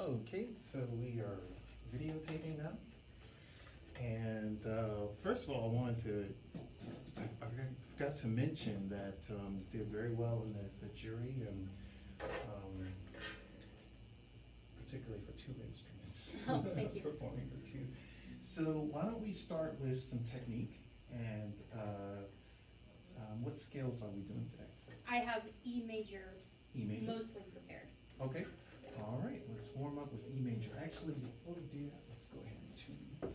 Okay, so we are videotaping now. And first of all, I forgot to mention that did very well in the jury, and particularly for two instruments. Oh, thank you. Performing for two. So why don't we start with some technique, and what scales are we doing today? I have E major, E major? mostly prepared. Okay, all right, let's warm up with E major. Actually, before we do that, let's go ahead and tune together.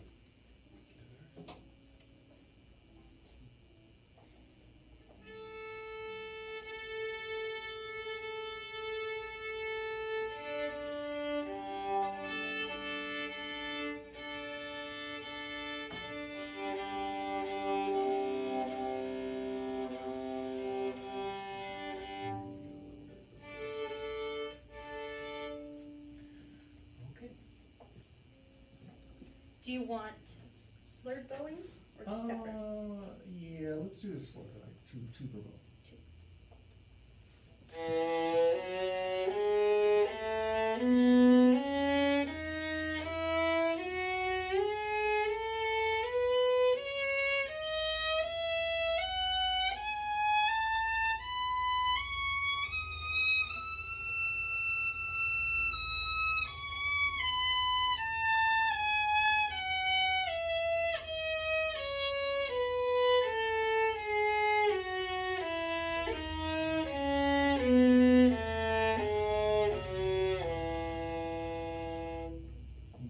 Okay. Do you want slurred bowings or just separate? Yeah, let's do this for like two per bow.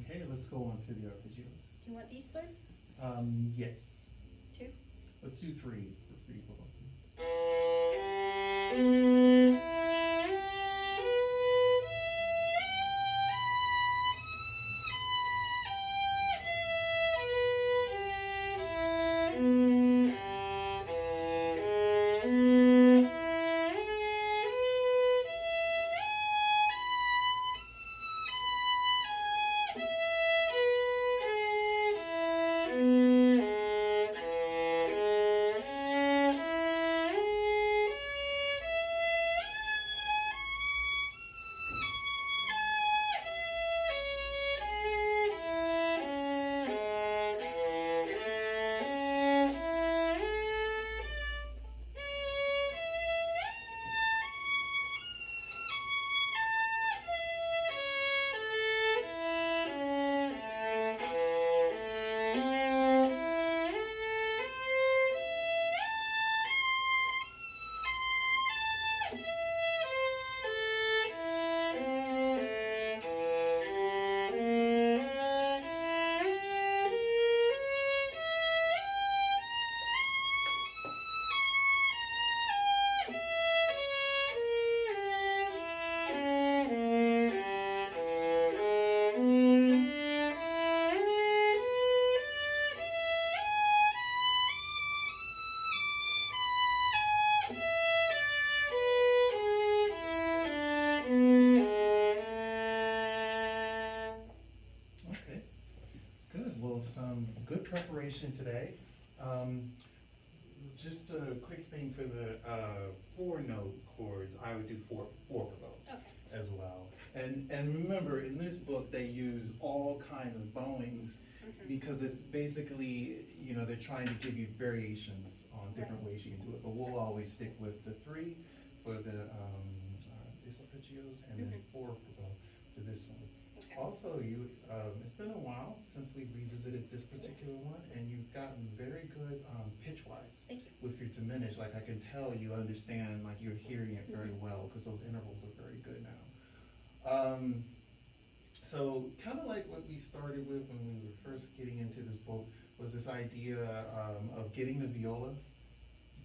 Okay, let's go on to the arpeggios. Do you want these slurred? Yes. Two? Let's do three for three per bow. Okay, good. Well, some good preparation today. Just a quick thing for the four-note chords, I would do four per bow Okay. as well. And remember, in this book, they use all kinds of bowings because it's basically, they're trying to give you variations on different Right. ways you can do it. But we'll always stick with the three for the arpeggios and then four per bow for this one. Okay. Also, it's been a while since we revisited this particular one, and you've gotten very good pitch-wise Thank you. with your diminished. Like I can tell you understand, like you're hearing it very well because those intervals are very good now. So kind of like what we started with when we were first getting into this book was this idea of getting the viola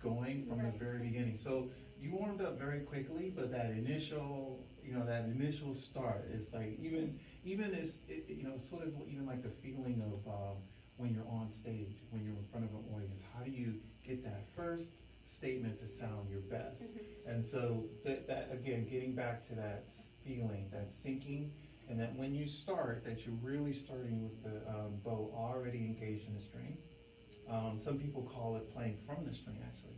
going from the very beginning. So you warmed up very quickly, but that initial start is like even as sort of even like the feeling of when you're on stage, when you're in front of an audience. How do you get that first statement to sound your best? And so that again, getting back to that feeling, that sinking, and that when you start, that you're really starting with the bow already engaged in the string. Some people call it playing from the string, actually.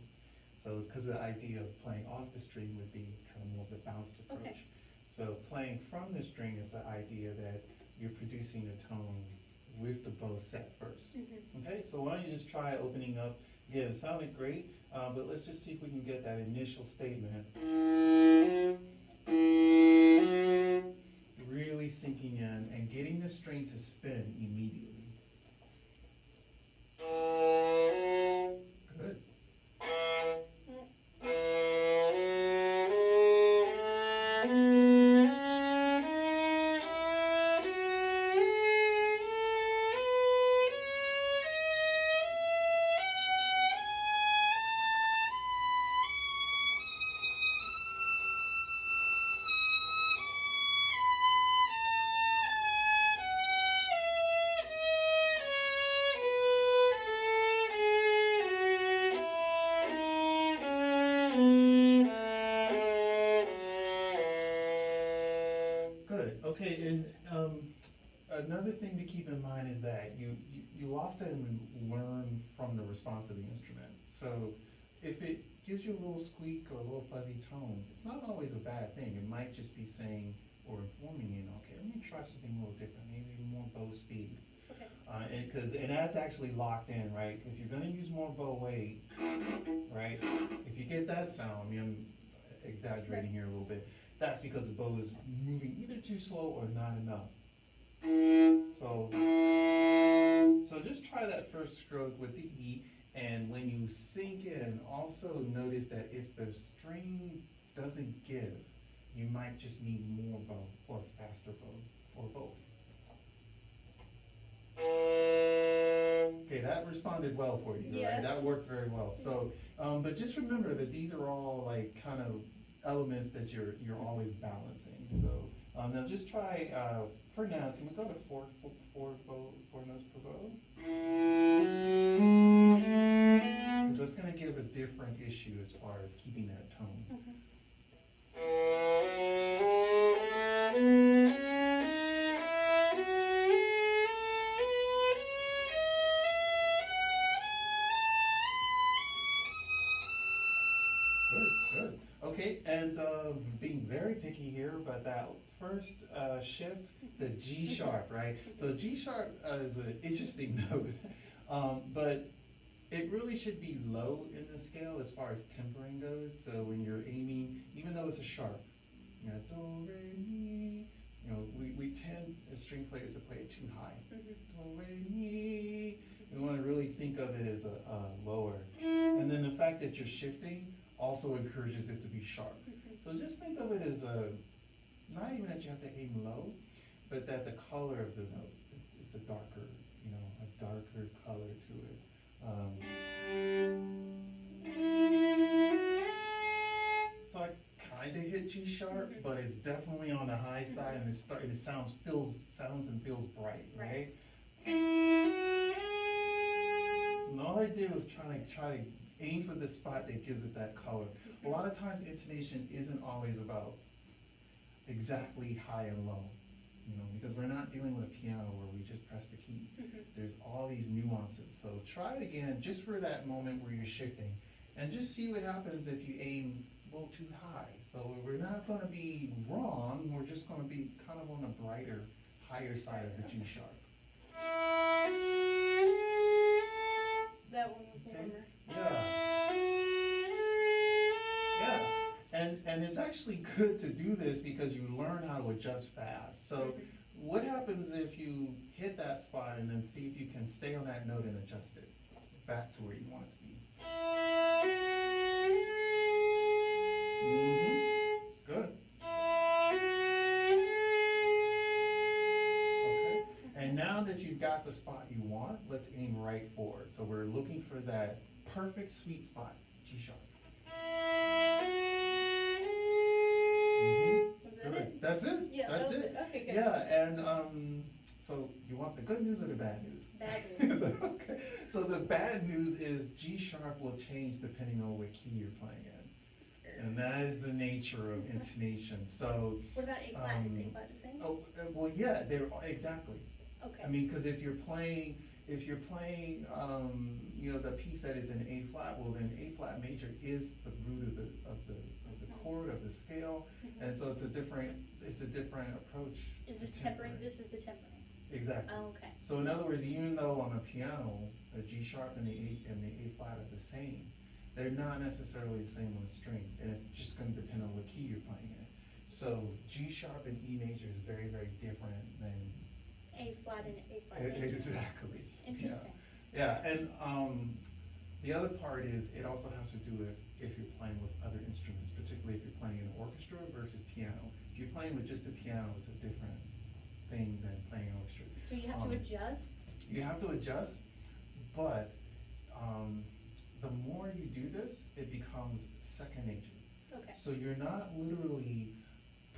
So, because the idea of playing off the string would be kind of more of the bounced approach. Okay. So So playing from the string is the idea that you're producing a tone with the bow set first. Okay, so why don't you just try opening up. Yeah, it sounded great, but let's just see if we can get that initial statement really sinking in and getting the string to spin immediately. Good. Good. Okay, and another thing to keep in mind is that you often learn from the response of the instrument. So if it gives you a little squeak or a little fuzzy tone, it's not always a bad thing. It might just be saying or informing you, okay, let me try something a little different, maybe more bow speed. Okay. And that's actually locked in, right? If you're going to use more bow weight, right? If you get that sound, I mean, I'm exaggerating here a little bit. That's because the bow is moving either too slow or not enough. So just try that first stroke with the E, and when you sink in, also notice that if the string doesn't give, you might just need more bow or faster bow or both. Okay, that responded well for you, Yeah. right? That worked very well. So, but just remember that these are all like kind of elements that you're always balancing. So now just try for now. Can we go to four notes per bow? Because that's going to give a different issue as far as keeping that tone. Good, good. Okay, and being very picky here, but that first shift, the G sharp, right? So G sharp is an interesting note, but it really should be low in the scale as far as tempering goes. So when you're aiming, even though it's a sharp, you know, do, re, mi, you know, we tend as string players to play it too high. Do, re, mi. We want to really think of it as a lower. And then the fact that you're shifting also encourages it to be sharp. So just think of it as not even that you have to aim low, but that the color of the note, it's a darker, you know, a darker color to it. So I kind of hit G sharp, but it's definitely on the high side, and it sounds and feels bright, right? And all I do is try to aim for the spot that gives it that color. A lot of times intonation isn't always about exactly high and low, you know, because we're not dealing with a piano where we just press the key. There's all these nuances. So try it again just for that moment where you're shifting, and just see what happens if you aim a little too high. So we're not going to be wrong, we're just going to be kind of on the brighter, higher side of the G sharp. That one was Okay. warmer. Yeah, and it's actually good to do this because you learn how to adjust fast. So what happens if you hit that spot and then see if you can stay on that note and adjust it back to where you want it to be? Good. Okay. And now that you've got the spot you want, let's aim right forward. So we're looking for that perfect sweet spot, G sharp. Was that Good. it? That's it. Yeah, That's that was it. Okay, good. Yeah, and so you want the good news or the bad news? Bad news. Okay. So the bad news is G sharp will change depending on what key you're playing in. And that is the nature of intonation. So What about A flat? Is A flat the same? oh, well, yeah, they're exactly. Okay. I mean, because if you're playing, you know, the piece that is in A flat, well, then A flat major is the root of the chord of the scale, well. And so it's a different approach. Is to this tempering? This is the tempering. Exactly. Oh, okay. So in other words, even though on a piano, the G sharp and the A flat are the same, they're not necessarily the same on strings, and it's just going to depend on what key you're playing in. So G sharp and E major is very, very different than A flat and A flat major. exactly. Interesting. Yeah, and the other part is it also has to do with if you're playing with other instruments, particularly if you're playing in an orchestra versus piano. If you're playing with just a piano, it's a different thing than playing an orchestra. So you have to adjust? You have to adjust, but the more you do this, it becomes second nature. Okay. So you're not literally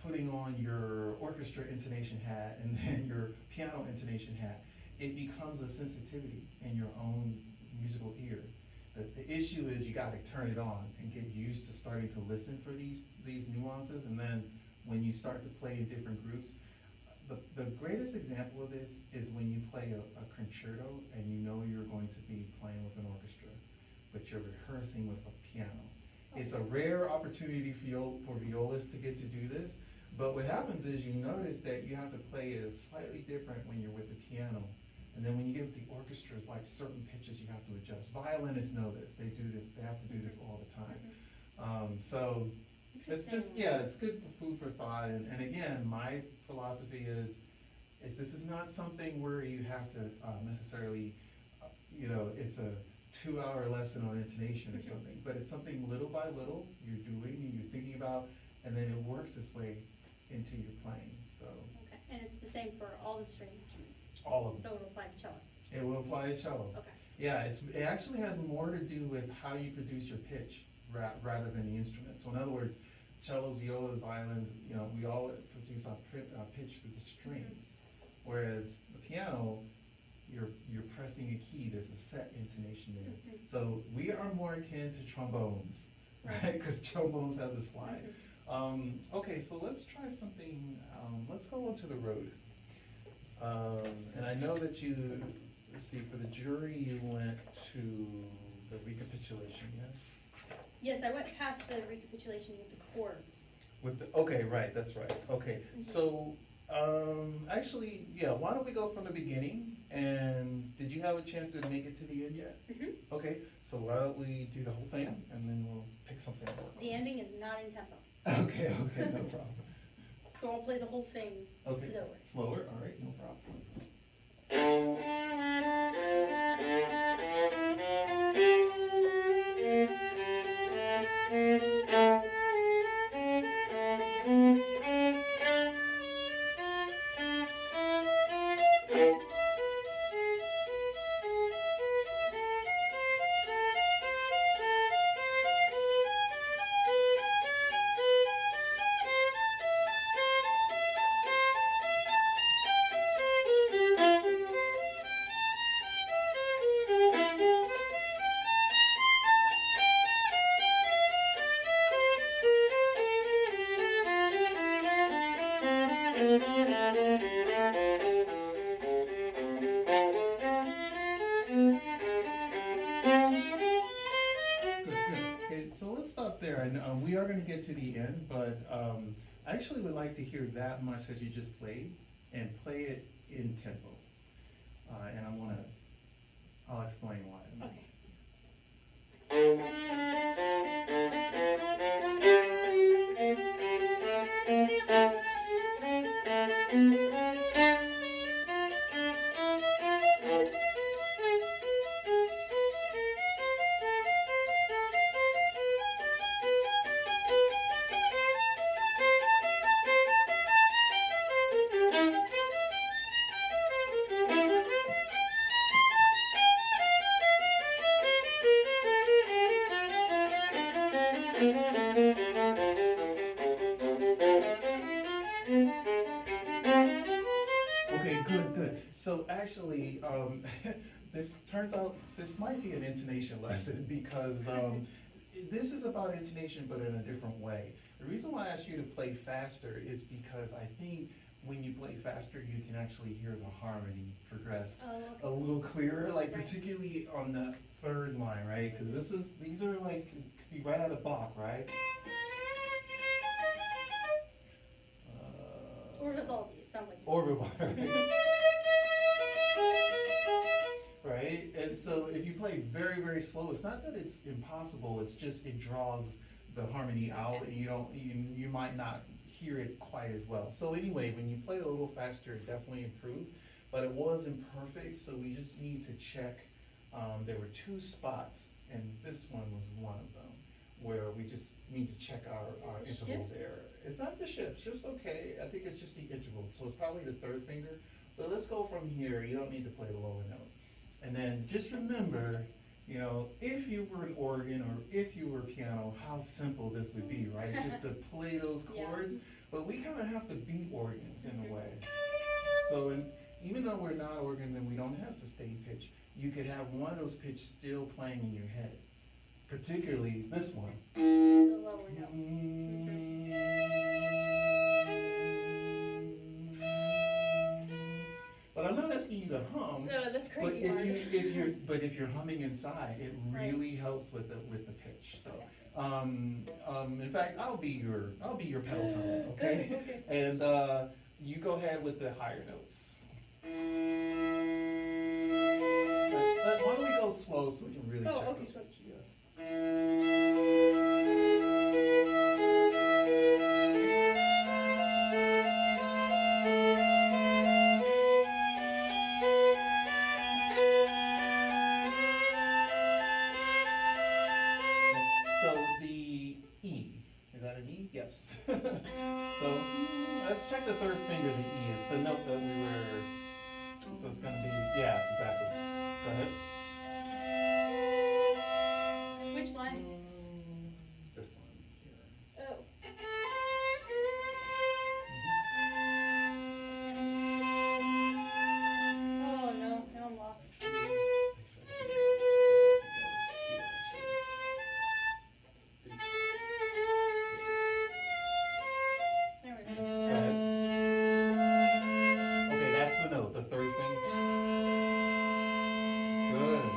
putting on your orchestra intonation hat and then your piano intonation hat. It becomes a sensitivity in your own musical ear. The issue is you gotta turn it on and get used to starting to listen for these nuances, and then when you start to play in different groups, the greatest example of this is when you play a concerto and you know you're going to be playing with an orchestra, but you're rehearsing with a piano. It's a rare opportunity for violas to get to do this, but what happens is you notice that you have to play it slightly different when you're with the piano. And then when you get with the orchestra, it's like certain pitches you have to adjust. Violinists know this, they do this, they have to do this all the time. So it's just, yeah, it's good for food for thought, and again, my philosophy is this is not something where you have to necessarily, it's a 2-hour lesson on intonation or something, but it's something little by little you're doing and you're thinking about, and then it works its way into your playing, so. Okay, and it's the same for all the string instruments? All of them. So it'll apply to cello? It will apply to cello. Okay. Yeah, it actually has more to do with how you produce your pitch rather than the instrument. So in other words, cellos, violas, violins, we all produce our pitch through the strings. Whereas the piano, you're pressing a key, there's a set intonation there. So we are more akin to trombones, right? Because trombones have the slide. Okay, so let's try something, let's go onto the road. And I know that you, let's see, for the jury, you went to the recapitulation, yes? Yes, I went past the recapitulation with the chords. Okay, right, that's right, okay. So, actually, yeah, why don't we go from the beginning, and did you have a chance to make it to the end yet? Okay, so why don't we do the whole thing, and then we'll pick something up. The ending is not in tempo. Okay, no problem. So I'll play the whole thing Okay. slower. Slower, all right, no problem. Okay, so let's stop there, and we are going to get to the end, but I actually would like to hear that much that you just played, and play it in tempo. And I'll explain why. Okay. Okay, good. So actually, this turns out, this might be an intonation lesson because this is about intonation but in a different way. The reason why I asked you to play faster is because I think when you play faster, you can actually hear the harmony progress a little clearer, like Right. particularly on the third line, right? Because these are like, could be right out of Bach, right? bit wider. Right? And so if you play very, very slow, it's not that it's impossible, it's just it draws the harmony out and you might not hear it quite as well. So anyway, when you play it a little faster, it definitely improved, but it was imperfect, so we just need to check. There were 2 spots, and this one was one of them, where we just need to check our interval there. It's not the shift, shift's okay, I think it's just the interval, so it's probably the 3rd finger. But let's go from here, you don't need to play the lower note. And then just remember, you know, if you were an organ or if you were piano, how simple this would be, right? Just to play those chords. Yeah. But we kind of have to be organs in a way. So even though we're not organs and we don't have sustained pitch, you could have one of those pitches still playing in your head. Particularly this one. The lower note. But I'm not asking you to hum. No, that's crazy hard. But if you're humming inside, it really helps with the pitch. So, in fact, I'll be your pedal tone, okay? Okay. And you go ahead with the higher notes. But why don't we go slow so we can really check okay. those pitches? So the E, is that an E? Yes. So let's check the 3rd finger. The E is the note that we were. So it's going to be, yeah, exactly. Go ahead. Which line? This one here. Oh. Oh no, now I'm lost. There we go. Go ahead. Okay, that's the note, the 3rd finger. Good.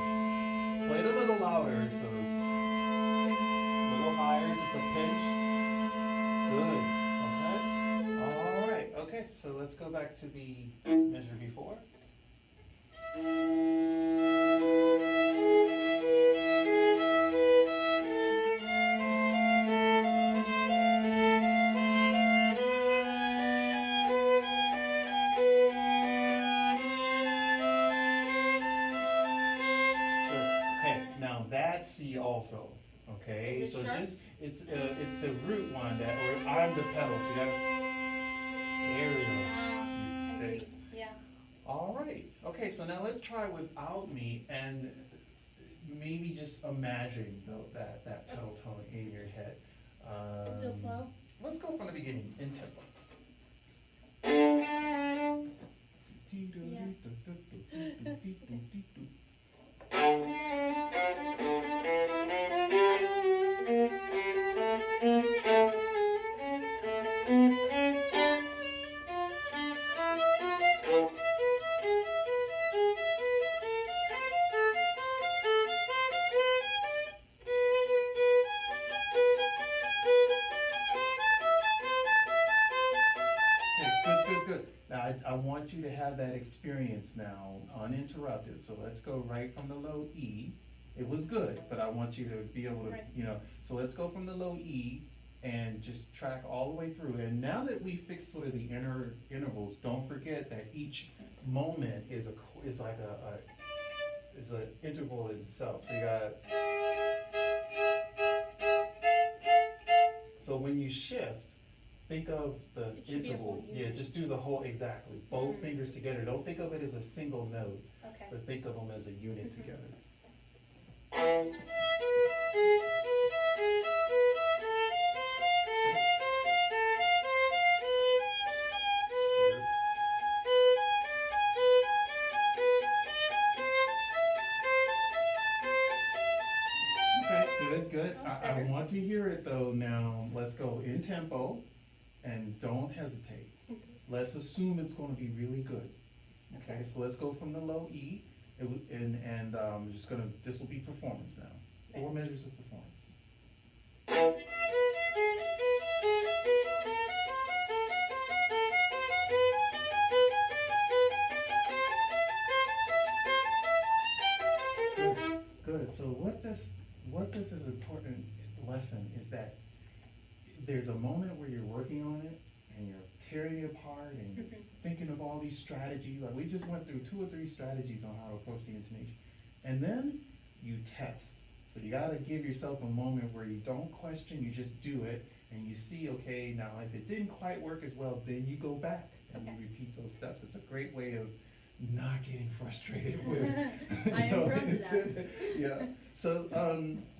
Play it a little louder, so a little higher, just a pinch. Good. Okay. All right. Okay. So let's go back to the measure before. That's C also, okay? Is it so sharp? just it's the root one that, or I'm the pedal, so you gotta. There we go. I see. Yeah. All right. Okay. So now let's try without me and maybe just imagine that pedal tone in your head. It's still slow? Let's go from the beginning in tempo. Good. Now, I want you to have that experience now, uninterrupted. So let's go right from the low E. It was good, but I want you to be able to, so let's go from the low E and just track all the way through. And now that we fixed sort of the intervals, don't forget that each moment is like an interval in itself. So you got. So when you shift, think of the interval. Yeah, just do the whole, exactly. Both fingers together. Don't think of it as a single note, but think of them as a unit together. Okay, good. I want to hear it though now. Let's go in tempo. And don't hesitate. Let's assume it's going to be really good. Okay, so let's go from the low E, and just gonna. This will be performance now. 4 measures of performance. there's a moment where you're working on it and you're tearing it apart and thinking of all these strategies. Like we just went through 2 or 3 strategies on how to approach the intonation. And then you test. So you gotta give yourself a moment where you don't question, you just do it, and you see, okay, now if it didn't quite work as well, then you go back and you repeat those steps. It's a great way of not getting frustrated with. I am prone to that. Yeah. So,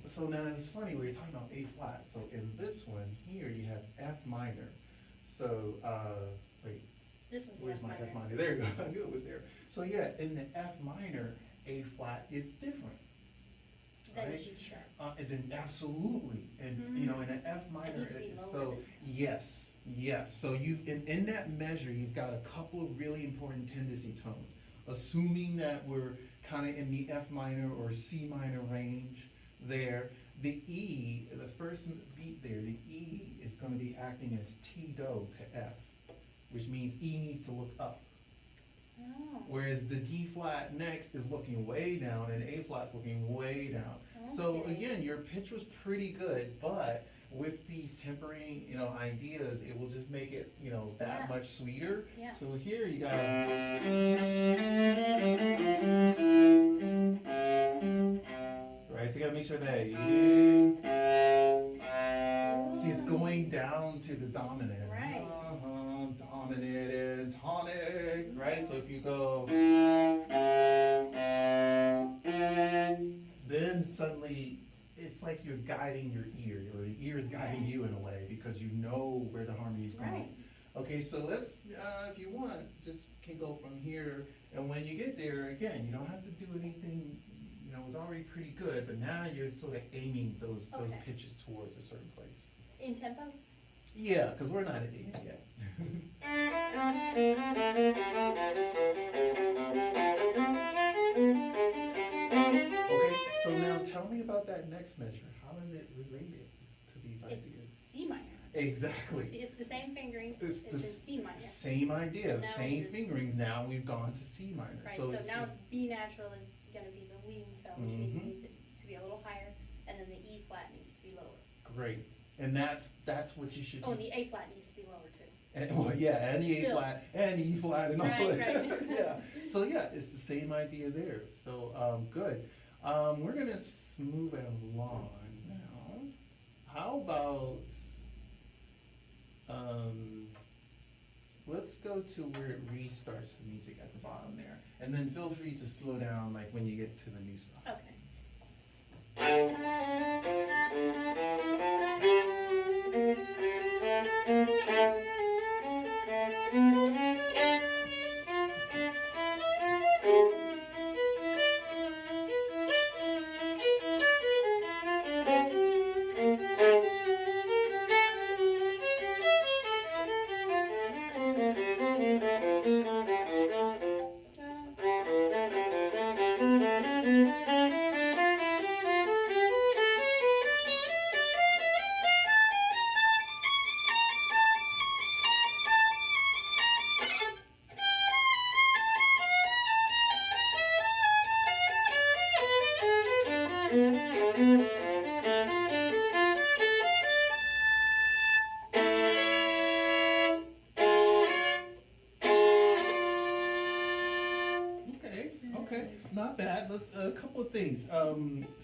so now it's funny, we were talking about A flat. So in this one here, you have F minor. So, wait. This one's the Where's F my minor. F minor? There you go. I knew it was there. So yeah, in the F minor, A flat is different. Then Right? G sharp. And then absolutely, and you know, in an F minor, needs to be lower so than- yes, yes. So you in that measure, you've got a couple of really important tendency tones. Assuming that we're kind of in the F minor or C minor range there, the E, the first beat there, the E is going to be acting as T do to F, which means E needs to look up. Oh. Whereas the D flat next is looking way down and A flat's looking way down. So Okay. again, your pitch was pretty good, but with these tempering, you know, ideas, it will just make it, you know, that Yeah. much sweeter. Yeah. So here you got, right, so you gotta make sure that, see, it's going down to the dominant. Right. Dominant and tonic, right? So if you go, then suddenly it's like you're guiding your ear, or the ear is guiding you in a way because you know where the harmony is going. Right. Okay, so let's, if you want, just can go from here, and when you get there, again, you don't have to do anything, you know, it's already pretty good, but now you're sort of aiming those Okay. pitches towards a certain place. In tempo? Yeah, because we're not at the end yet. Okay, so now tell me about that next measure. How is it related to these It's ideas? C minor. Exactly. It's the same fingerings, It's it's the in C minor. Same idea, Now same you're- fingerings. Now we've gone to C minor. Right, so now it's B natural is gonna be the leading tone, which Mhm. means it to be a little higher, and then the E flat needs to be lower. great, and that's what you should. Oh, and be. the A flat needs to be lower too. And, well, yeah, and the A Still. flat, and the E flat, and all Right, that. right. Yeah, so yeah, it's the same idea there, so, good. We're gonna move it along now. How about, let's go to where it restarts the music at the bottom there, and then feel free to slow down, like, when you get to the new stuff. Okay. Okay, not bad. Let's, a couple of things.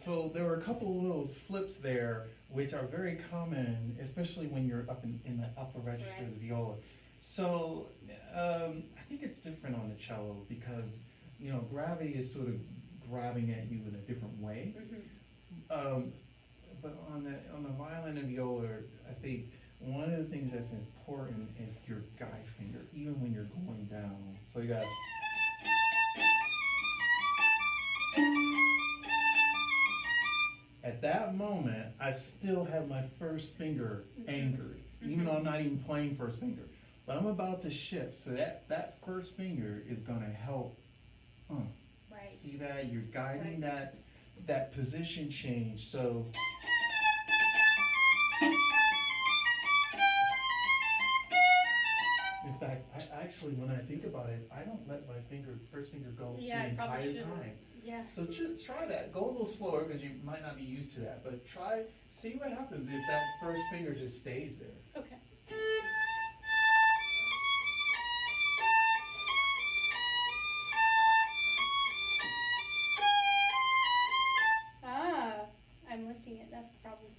So there were a couple of little slips there, which are very common, especially when you're up in the upper register of the viola. So, I think it's different on the cello because, you know, gravity is sort of grabbing at you in a different way. Mhm. But on the violin and viola, I think one of the things that's important is your guide finger, even when you're going down. So you got. At that moment, I still have my first finger anchored, even though I'm not even playing first finger. But I'm about to shift, so that first finger is gonna help. Right. See that? You're guiding Right. that position change, so. In fact, actually, when I think about it, I don't let my first finger go Yeah, the I probably entire shouldn't. time. Yeah. So just try that. Go a little slower because you might not be used to that, but see what happens if that first finger just stays there. Okay. Ah, I'm lifting it. That's the problem.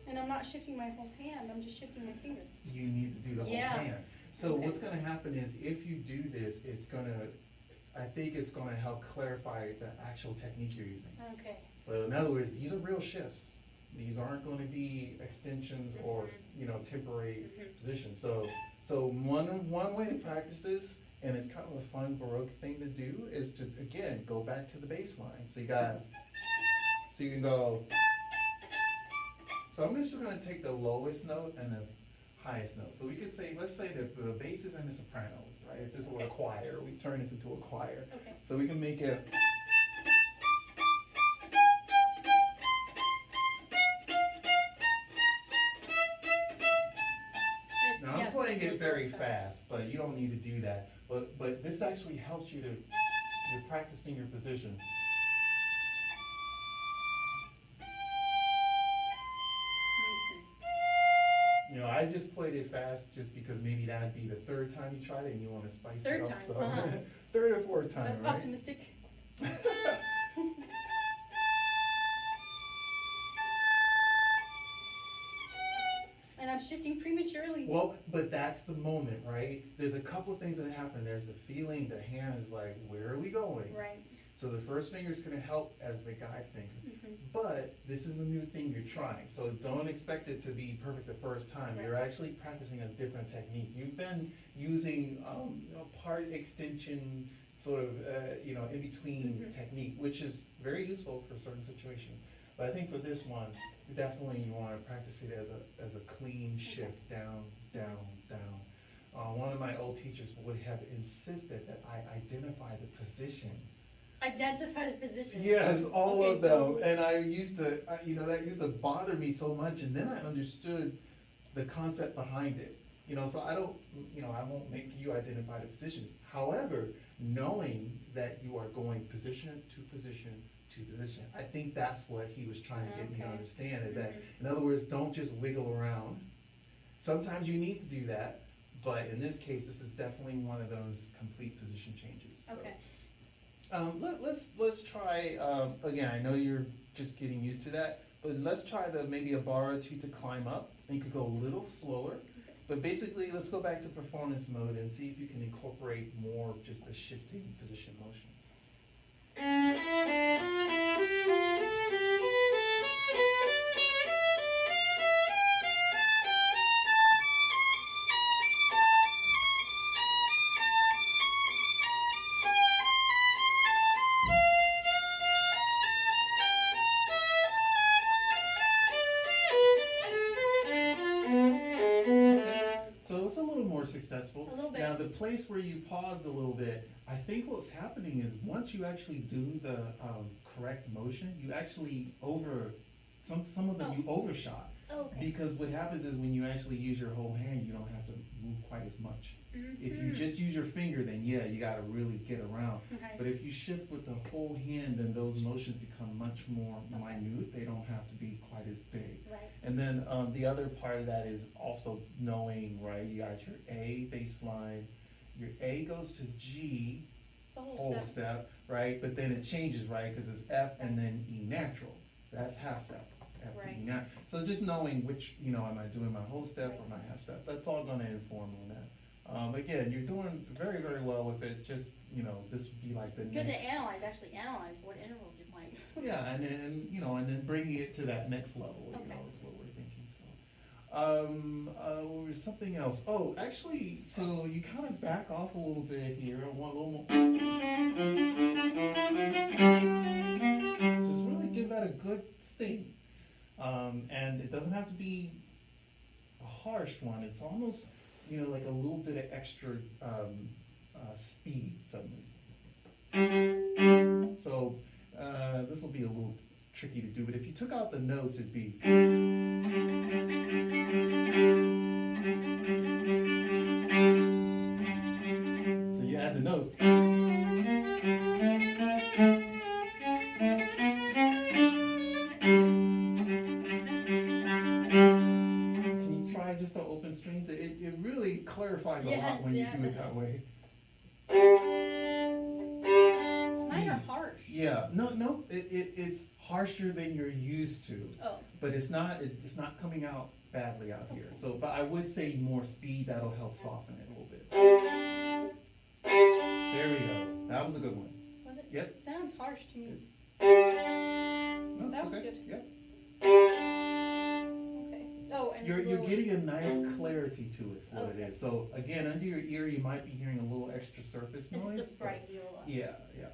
And I'm not shifting my whole hand. I'm just shifting my finger. You need to do the whole Yeah. hand. So Okay. what's gonna happen is if you do this, I think it's gonna help clarify the actual technique you're using. Okay. So in other words, these are real shifts. These aren't gonna be extensions or, temporary positions. So one way to practice this, and it's kind of a fun Baroque thing to do, is to, again, go back to the baseline. So you can go, so I'm just gonna take the lowest note and the highest note. So we could say, let's say that the basses and the sopranos, right? If this were a choir, we turn it into a choir. Okay. So we can make it. Now I'm playing it very fast, but you don't need to do that. But this actually helps you're practicing your position. I just played it fast just because maybe that'd be the third time you tried it and you want to spice it up. Third time, So third or fourth time, That's right? optimistic. And I'm shifting prematurely. Well, but that's the moment, right? There's a couple of things that happen. There's the feeling, the hand is like, where are we going? Right. So the first finger is going to help as the guide finger. Mhm. But this is a new thing you're trying, so don't expect it to be perfect the first time. You're Right. actually practicing a different technique. You've been using part extension, sort of, in between Mhm. technique, which is very useful for certain situations. But I think for this one, definitely you want to practice it as a clean shift, down, down, down. One of my old teachers would have insisted that I identify the position. Identify the position. Yes, all Okay, of them, so- and that used to bother me so much, and then I understood the concept behind it. So I won't make you identify the positions. However, knowing that you are going position to position to position, I think that's what he was trying to get me to Okay. understand, is that, Mhm. in other words, don't just wiggle around. Sometimes you need to do that, but in this case, this is definitely one of those complete position changes. So. Okay. Let's try, again, I know you're just getting used to that, but let's try maybe a bar or two to climb up, and you could go a little slower. But basically, let's go back to performance mode and see if you can incorporate more of just the shifting position motion. So it's a little more successful. A little bit. Now, the place where you paused a little bit, I think what's happening is once you actually do the correct motion, you actually some of them you overshot. Okay. Because what happens is when you actually use your whole hand, you don't have to move quite as much. If you Mhm. just use your finger, then yeah, you gotta really get around. Okay. But if you shift with the whole hand, then those motions become much more minute. They don't have to be quite as big. Right. And then the other part of that is also knowing, right, you got your A baseline, your A goes to G, It's a whole whole step. step, right? But then it changes, right, because it's F and then E natural. So that's half step. F to E Right. natural. So just knowing which, am I doing my whole step or my half step? That's all gonna inform on that. Again, you're doing very, very well with it. Just, this would be like the It's good to next. actually analyze what intervals you're playing. Yeah, and then bringing it to that next level, Okay. is what we're thinking, so. There's something else. Oh, actually, so you kind of back off a little bit here, one little more. Just really give that a good thing. And it doesn't have to be a harsh one. It's almost, like a little bit of extra, speed suddenly. So, this will be a little tricky to do, but if you took out the notes, it'd be. Yeah, no, it's harsher than you're used to. Oh, But it's not coming out badly out here. So, but I would say more speed, that'll help soften it a little bit. There we go. That was a good one. was it? Yep. It sounds harsh to me. No, That was okay. good. Yep. Okay. Oh, and You're little- getting a nice clarity to it, is what Okay. it is. So again, under your ear, you might be hearing a little extra surface and noise. it's a bright viola. Yeah, yeah.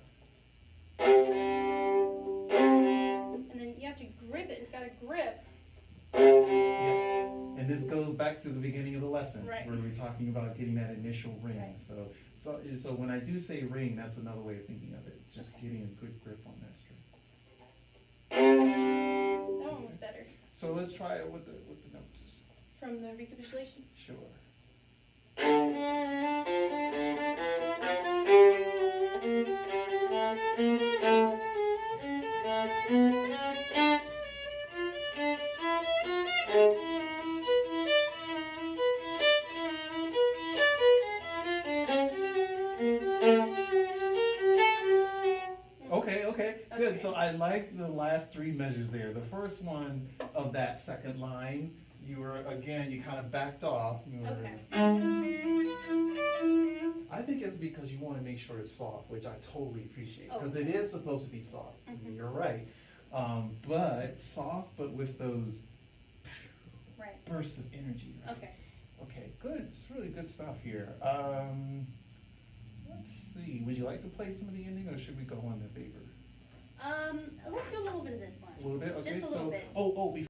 And then you have to grip it. It's got a grip. Yes. And this goes back to the beginning of the lesson. Right. Where we're talking about getting that initial ring. Right. So when I do say ring, that's another way of thinking of it. Just Okay. getting a good grip on that string. That one was better. So let's try it with the notes. From the recapitulation. Sure. Okay, good. Okay. So I like the last three measures there. The first one of that second line, you kind of backed off. Okay. I think it's because you want to make sure it's soft, which I totally appreciate, because Okay. it is supposed to be soft. Mhm. You're right. But soft, but with those Right. bursts of energy. Right? Okay. Okay, good. It's really good stuff here. Let's see. Would you like to play some of the ending, or should we go on to favor? Let's do a little bit of this one. A little bit. Okay. Just a little bit. Oh, before